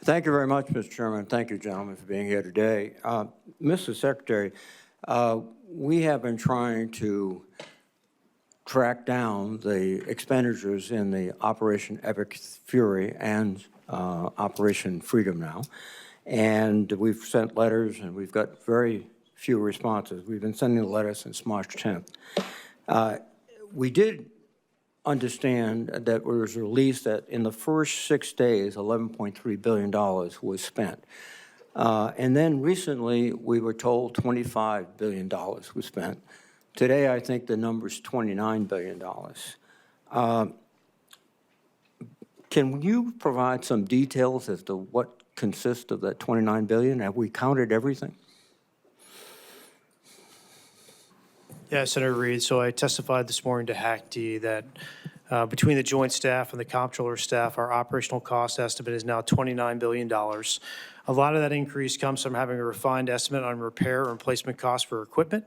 Thank you very much, Mr. Chairman. Thank you, gentlemen, for being here today. Mr. Secretary, we have been trying to track down the expenditures in the Operation Epic Fury and Operation Freedom now. And we've sent letters, and we've got very few responses. We've been sending the letters since March 10th. We did understand that it was released that in the first 6 days, $11.3 billion was spent. And then recently, we were told $25 billion was spent. Today, I think the number is $29 billion. Can you provide some details as to what consists of that $29 billion? Have we counted everything? Yeah, Senator Reid. So I testified this morning to HACD that between the joint staff and the comptroller staff, our operational cost estimate is now $29 billion. A lot of that increase comes from having a refined estimate on repair and replacement costs for equipment.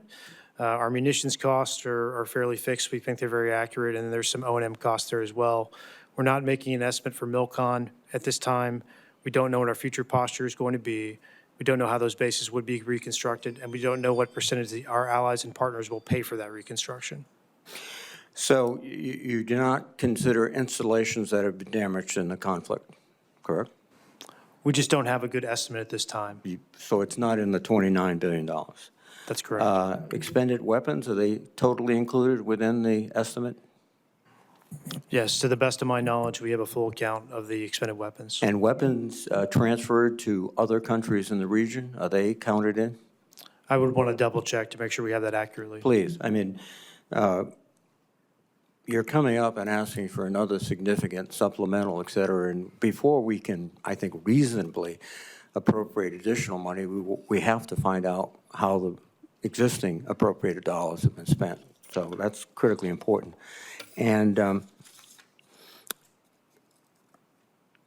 Our munitions costs are fairly fixed. We think they're very accurate, and there's some O&M costs there as well. We're not making an estimate for MILCON at this time. We don't know what our future posture is going to be. We don't know how those bases would be reconstructed, and we don't know what percentage our allies and partners will pay for that reconstruction. So you do not consider installations that have been damaged in the conflict, correct? We just don't have a good estimate at this time. So it's not in the $29 billion? That's correct. Expended weapons, are they totally included within the estimate? Yes, to the best of my knowledge, we have a full count of the expended weapons. And weapons transferred to other countries in the region, are they counted in? I would want to double check to make sure we have that accurately. Please, I mean, you're coming up and asking for another significant supplemental, et cetera, and before we can, I think, reasonably appropriate additional money, we have to find out how the existing appropriated dollars have been spent. So that's critically important. And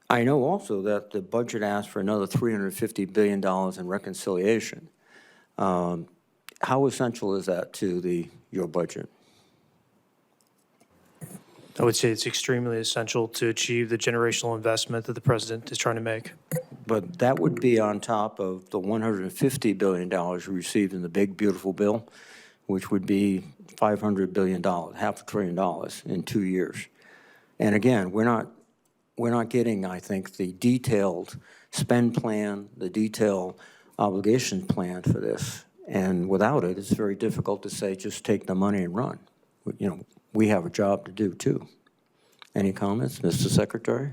I know also that the budget asked for another $350 billion in reconciliation. How essential is that to your budget? I would say it's extremely essential to achieve the generational investment that the president is trying to make. But that would be on top of the $150 billion we received in the big, beautiful bill, which would be $500 billion, half $1 trillion in 2 years. And again, we're not getting, I think, the detailed spend plan, the detailed obligation plan for this. And without it, it's very difficult to say, just take the money and run. You know, we have a job to do too. Any comments, Mr. Secretary?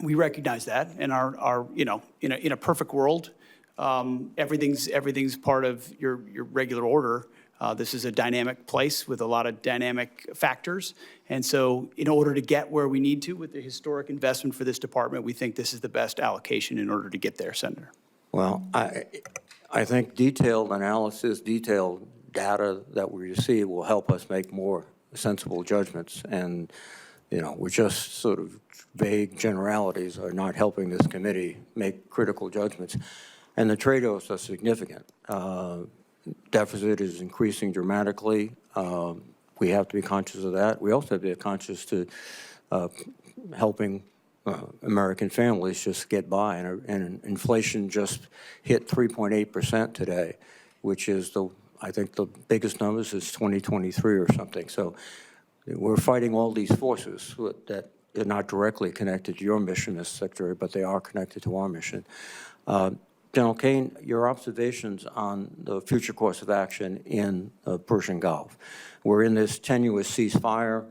We recognize that, and our you know, in a perfect world, everything's part of your regular order. This is a dynamic place with a lot of dynamic factors, and so in order to get where we need to with the historic investment for this department, we think this is the best allocation in order to get there, Senator. Well, I think detailed analysis, detailed data that we receive will help us make more sensible judgments. And, you know, we're just sort of vague generalities are not helping this committee make critical judgments. And the trade-offs are significant. Deficit is increasing dramatically. We have to be conscious of that. We also have to be conscious to helping American families just get by. And inflation just hit 3.8% today, which is I think the biggest numbers is 2023 or something. So we're fighting all these forces that are not directly connected to your mission, Mr. Secretary, but they are connected to our mission. General Kane, your observations on the future course of action in the Persian Gulf. We're in this tenuous ceasefire.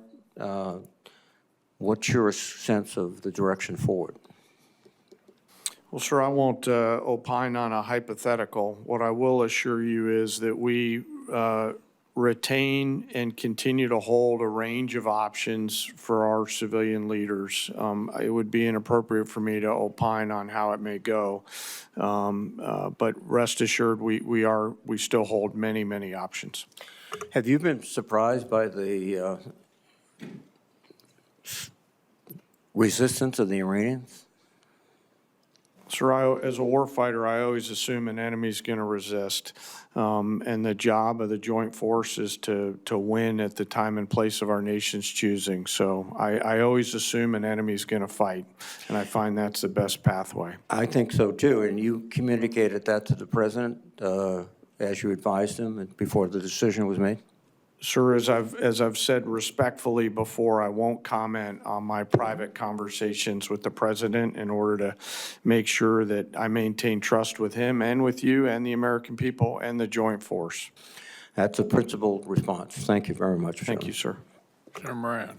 What's your sense of the direction forward? Well, sir, I won't opine on a hypothetical. What I will assure you is that we retain and continue to hold a range of options for our civilian leaders. It would be inappropriate for me to opine on how it may go, but rest assured we still hold many, many options. Have you been surprised by the resistance of the Iranians? Sir, as a warfighter, I always assume an enemy's going to resist. And the job of the joint force is to win at the time and place of our nation's choosing. So I always assume an enemy's going to fight, and I find that's the best pathway. I think so too, and you communicated that to the president as you advised him before the decision was made? Sir, as I've said respectfully before, I won't comment on my private conversations with the president in order to make sure that I maintain trust with him and with you and the American people and the joint force. That's a principled response. Thank you very much. Thank you, sir. Chairman Moran.